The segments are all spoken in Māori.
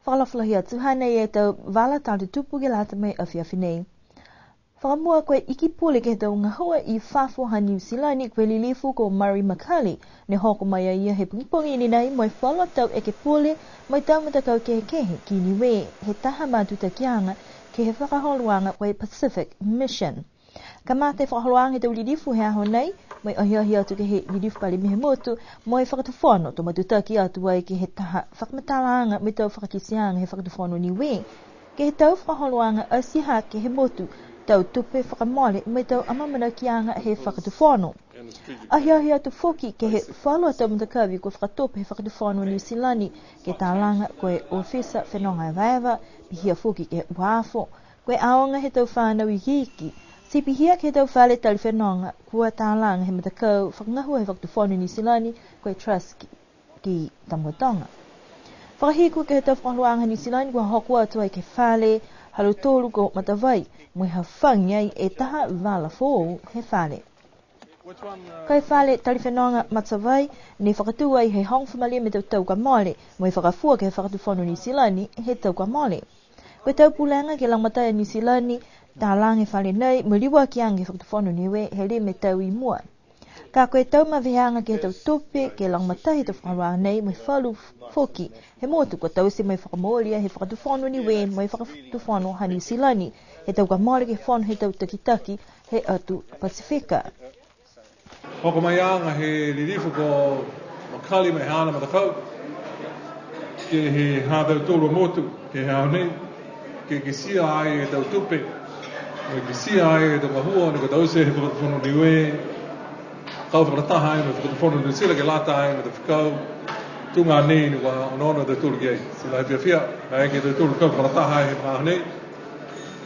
Whakalawhalahia tuhane e tau wala tātu tupu ke lata mai awhiawhi nei. Whakamua koe iki pule ke tau ngahua I whafoha New Zealand koe lilifu ko Murray Makali ne hoko mai ia he pungipungi ni nei moi whala tau eke pule moi tau matakau kehe ki niwe he taha matuta kianga ke he whakaholuanga koe Pacific Mission. Ka mate whakaholuanga he tau lilifu he aho nei moi ahia atu ke he lilifu pali mihe motu moi whakatuwhono to matutaki atu ai ke he taha whakamatalanga moi tau whakakisianga he whakatuwhono niwe ke he tau whakaholuanga asiha ke he motu tau tupe whakamole mai tau amamana kianga he whakatuwhono. Ahia atu foki ke he whalua tau matakawi ko whakatope he whakatuwhono New Zealand ke tālanga koe ofisa whenonga vaeva pihia foki ke wafo koe aonga he tau whanau I hiki si pihia ke tau whale tali whenonga kua tālanga he matakau whakangahua he whakatuwhono New Zealand koe trust ki tamuatonga. Whakahiku ke he tau whakaluanga New Zealand kua hokua atu ai ke whale halu tolu ko matawai mui hawhangi ai e taha wala fōu he whale. Kai whale tali whenonga matawai ne whakatua ai he hong whamalia me tau ka mole mui whakafua ke he whakatuwhono New Zealand he tau ka mole. Koe tau pulanga ke langmatai New Zealand tālanga he whale nei mui liwa ki ange whakatuwhono niwe he le me tau I mua. Ka koe tau mawihanga ke tau tope ke langmatai tau whakaluanga nei mui whalu foki he motu ko tau se mai whakamolia he whakatuwhono niwe mui whakatuwhono ha New Zealand he tau ka mole ke whono he tau takitaki he atu Pasifika. Hoko mai anga he lirifu ko makali mai hana matakau ke he hātau tōru motu ke he au nei ke sia ai e tau tupe ke sia ai e tau mahua ne ko tau se he whakatuwhono niwe kau whakataha ai me whakatuwhono New Zealand ke lata ai me te whakau tunga nei ni wa onono tau tōru ki ai si lai pia ai ke tau tōru kau whakataha ai he maha nei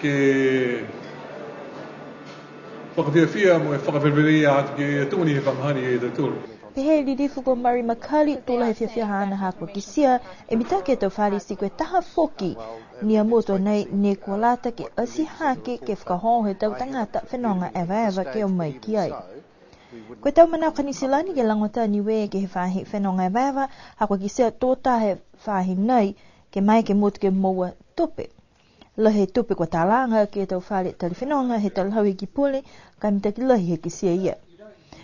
ke whakawhiawhia mo e whakawhiawhia atu ke tūni he whamahani e tau tūru. Pehe lirifu ko Murray Makali tula he whiawhia hana hako ki sia e mitake tau whare si koe taha foki ni a moto nei ne kua lata ke asi hake ke whakahoho he tau tangata whenonga ewa ke o mai ki ai. Koe tau manaka New Zealand ke langota niwe ke he whahi whenonga ewa hako ki sia tōta he whahi nei ke mai ke motu ke moua tope. Lahi tupe kua tālanga ke tau whare tali whenonga he tau hawi ki pule ka mitaki lahi he ki sia ia.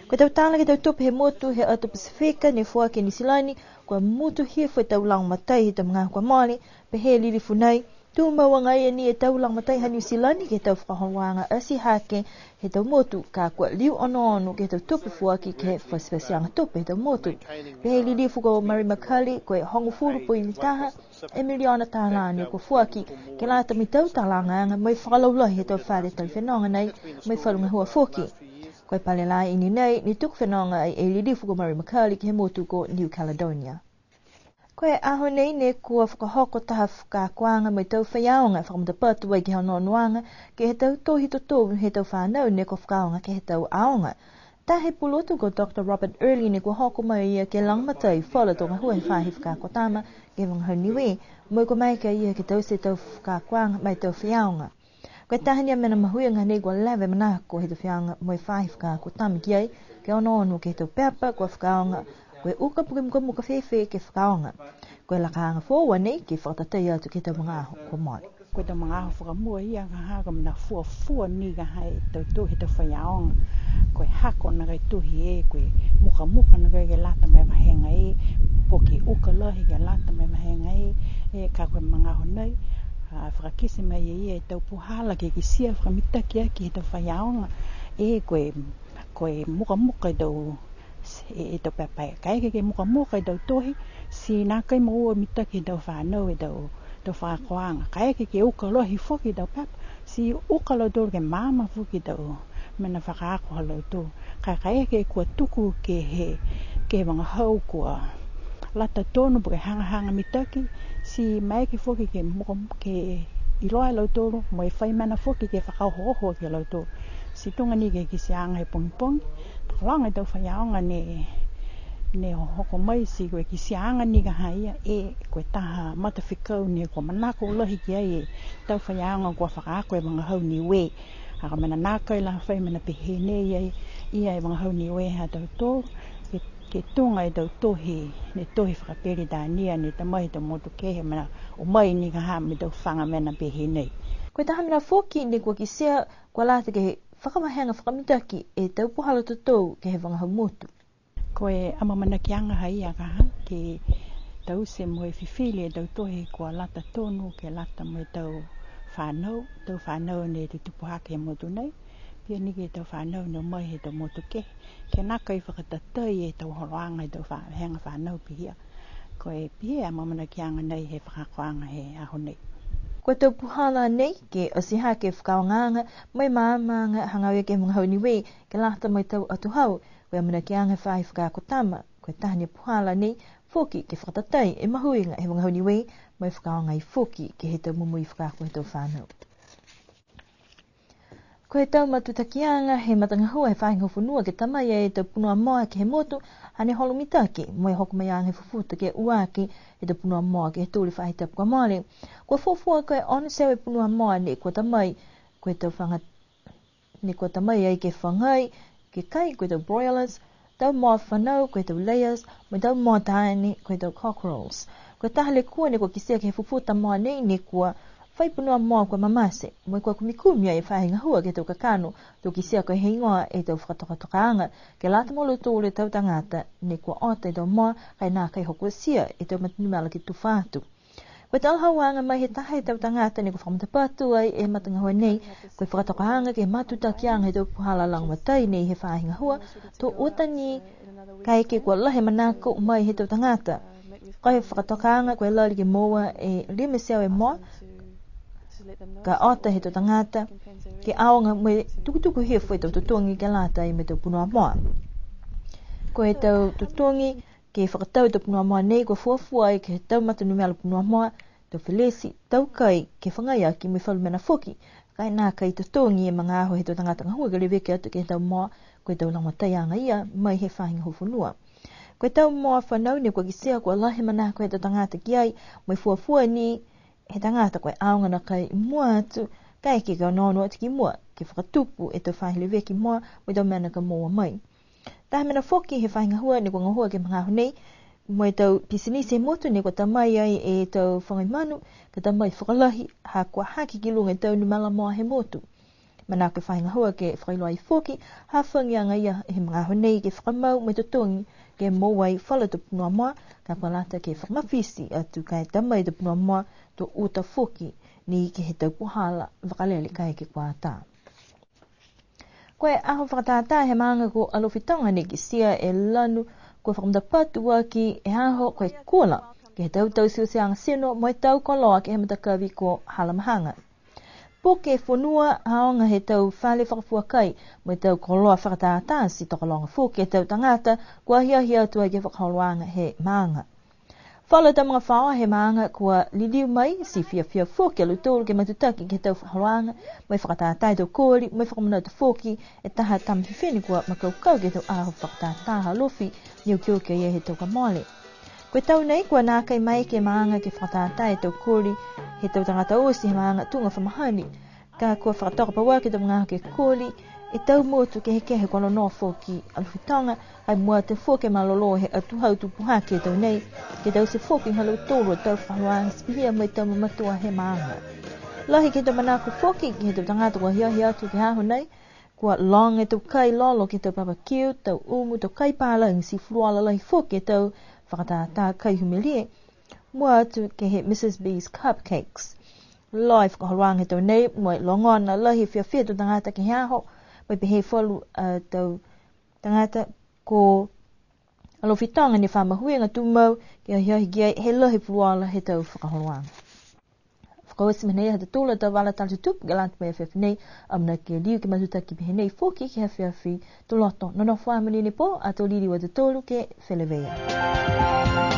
Kua tau tālanga ke tau tupe he motu he atu Pasifika ne fua ke New Zealand kua mutu hia fwe tau lang matai he tau mga kua mole pe he lirifu nei tu mawanga ia ni e tau lang matai ha New Zealand ke tau whakahonwanga asi hake he tau motu ka kua liu ono ke tau tupe fua ki ke whaswasianga tupe he tau motu. Pe he lirifu ko Murray Makali koe hongo furu po ili taha e miliona tālani ko fuaki ke lata mi tau tālanga mai whakalaulahi he tau whare tali whenonga nei mai whalunga hua fuaki. Koe pale lai ini nei ni tuku whenonga e lirifu ko Murray Makali ke he motu ko New Caledonia. Koe aho nei ne kua whakahoko taha whakakuanga mai tau whaiaonga whakamutapatu ai ke hao noanuanga ke he tau tohi totohu he tau whanau ne ko whakaonga ke he tau aonga. Tā he pulotu ko Dr. Robert Early ne kua hoko mai ia ke langmatai whala tonga hua he whahi whakakotama ke wangahau niwe moi ko mai ka ia ke tau se tau whakakuanga mai tau whaiaonga. Koe tahania mena mahuianga nei kua lewe manako he tau whaiaonga moi whahi whakakotama ki ai ke ono ke he tau pepa kua whakaonga koe uka pukimuka muka whewhe ke whakaonga. Koe lakaanga fōua nei ke whakatatai atu ke tau mga aho ko mole. Koe tau mga aho whakamua ia ka haka mna fua ni ka hai tau tō he tau whaiaonga. Koe hako na kai tuhi e, koe muka na kai ke lata mai mahenga e, po ke uka lahi ke lata mai mahenga e ka koe mga aho nei. Whakakisi mai e tau puhala ke sia whakamitaki aki he tau whaiaonga e koe muka i tau e tau pepai kai ke muka i tau tohi si nā kai maua mitaki tau whanau e tau whakakoanga kai ke uka lohi foki tau pepa si uka lau tōru ke mama foki tau mena whakaako halau tō kai ke kua tuku ke wanga hau kua lata tōnu po ke hanga mitaki si mai ke foki ke iloa lau tōru mo e whai mana foki ke whakauhoho ke lau tōru si tunga ni ke si anga he pongi langa tau whaiaonga ne hoko mai si koe ki sianga ni ka haia e koe taha matawhikau ne ko manako ulahi ki ai e tau whaiaonga kua whakaako e mga hau ni we haka mana nākai la whai mana pehe ne ia e mga hau ni we ha tau tōru ke ke tunga e tau tohi, ne tohi whakaperi dānia, ne ta mai tau motu kehe mana, o mai ni ka haa me tau whanga mena pehe nei. Koe tahamina foki ne kua ki sea kua lata ke he whakamahenga whakamitaki e tau puhala tutou ke he wangahau motu. Koe amamana ki anga hai a kaha, ke tau se moe whiwhili e tau tohi kua lata tonu ke lata mo e tau whanau ne te tupuhake e motu nei. Pia niki e tau whanau ne mai he tau motu ke. Ke naka i whakatatai e tau horoanga e tau henga whanau pihia. Koe pia amamana ki anga nei he whakakoanga he aho nei. Koe tau puhala nei ke o si hake whakaonganga mai maamanga hangau ke mga hau niwe ke lata mai tau atuhau. Koe amana ki anga whai whakakotama. Koe tahania puhala nei foki ke whakatatai e mahuinga he mga hau niwe mai whakaonga i foki ke he tau mumu i whakako he tau whanau. Ko he tau matutakianga he matangahua he whahinga whunua ke tamai e tau punua moa ke he motu hane holomitake mo e hokumayanga he fufuta ke uaki he tau punua moa ke he tūli whahita pukua maare. Ko fufua koe ono sewe punua moa ne kua tamai ko he tau whanga ne kua tamai ai ke whangai ke kai ko he tau broilers tau moa whanau ko he tau layers mo tau moa taane ko he tau cockerels. Ko tahale kua ne kua kisia ke he fufuta moa ne kua whai punua moa kua mamase, mo kua kumikumia e whahinga hua ke tau kakano, tau kisia koe he ingoa e tau whakatoka-tokaanga, ke lata molo tōle tau tangata, ne kua ota e tau moa, kai nā kai hokua sia e tau matunumala ki tuwhātu. Koe tau hauanga mai he taha e tau tangata, ne kua whakamutapatu ai e matangahua nei, koe whakatoka-anga ke matutakianga e tau puhala langmatai nei he whahinga hua, tō otani kai ke kua lahe manako mai he tau tangata. Koe whakatoka-anga koe lari ke moa e lime siau e moa, ka ota he tau tangata, ke aonga me tukutuku hea fwoi tau tutongi ke lata i me tau punua moa. Ko he tau tutongi ke whakatau tau punua moa nei, ko fuafua ai ke he tau matanumela punua moa, tau whelesi, tau kai ke whangaia ki me whalumena foki, kai nā kai tutongi e mga aho he tau tangata ngahua ke reweke atu ke he tau moa, ko he tau langataianga ia, mai he whahinga hofunua. Ko he tau moa whanau ne kua kisea kua lahe mana ko he tau tangata ki ai, mai fuafua ni, he tangata koe aonga na kai mua atu, kai ke kau nono atu ki mua, ke whakatupu e tau whahile veki mua, mo tau mena ka mua mai. Taha mena foki he whahinga hua, ne kua ngahua ke mga nei, mo e tau pisinisi motu, ne kua tamai ai e tau whangai manu, ka tamai whakalahi, ha kua haki ki lunga e tau numala moa he motu. Mana ke whahinga hua ke whakailoa i foki, ha whangianga ia he mga nei ke whakamau, me tutongi, ke mowai whala tu punua moa, ka kua lata ke whakamawhisi atu kai tamai tu punua moa, to uta foki ni ke he tau puhala wakalele kai ke kua tā. Koe aho whakatātā he maanga ko alowhitonga ni ki sia e lanu koe whakamutapatu waki e aho koe kula ke he tau tau siusianga sino mo e tau koloa ke he matakawi ko halamahanga. Poke e whanua haonga he tau whale whakafua kai mo e tau koloa whakatātā si tokalonga foki e tau tangata kua hiahia atua ke whakaholoanga he maanga. Whala tau mga whaoa he maanga kua liliu mai si fia foki alu tōru ke matutaki ke tau whakaholoanga mai whakatātai tau kōri, mai whakamunau tau foki e taha tamhiwheni kua makaukau ke tau aho whakatātā halofi niu kioke ia he tau kamole. Koe tau nei kua nākai mai ke maanga ke whakatātai tau kōri he tau tangata osi he maanga tunga whamahani ka kua whakatoka paua ke tau mga ke kōri e tau motu ke he kono no foki alwhitonga ai mua te foki malolo he atuhau tupuha ke tau nei ke tau se foki halau tōru tau whahuang spihia mai tau mamatua he maanga. Lahi ke tau manako foki ke he tau tangata kua hiahi atu ke haho nei kua long e tau kai lolo ke tau barbecue, tau umu, tau kai pālang si fluala lahi foki e tau whakatātā kai humilie mua atu ke he Mrs. B's Cupcakes. Lai whakahoruang he tau nei mua longona lahi whiawhia tau tangata ke haho mai pe he whalu tau tangata ko alowhitonga ni whamahuenga tūmau ki hiahi ki he lahi fluala he tau whakaholoanga. Whakawesi menei hata tūla tau wala tatu tupu galanta mai awhiawhinei amna ki liu ki matutaki pehenei foki ki hawhiawhi tūloto. Nono whamani ni po a tō liri wa te tōlu ke Whelewea.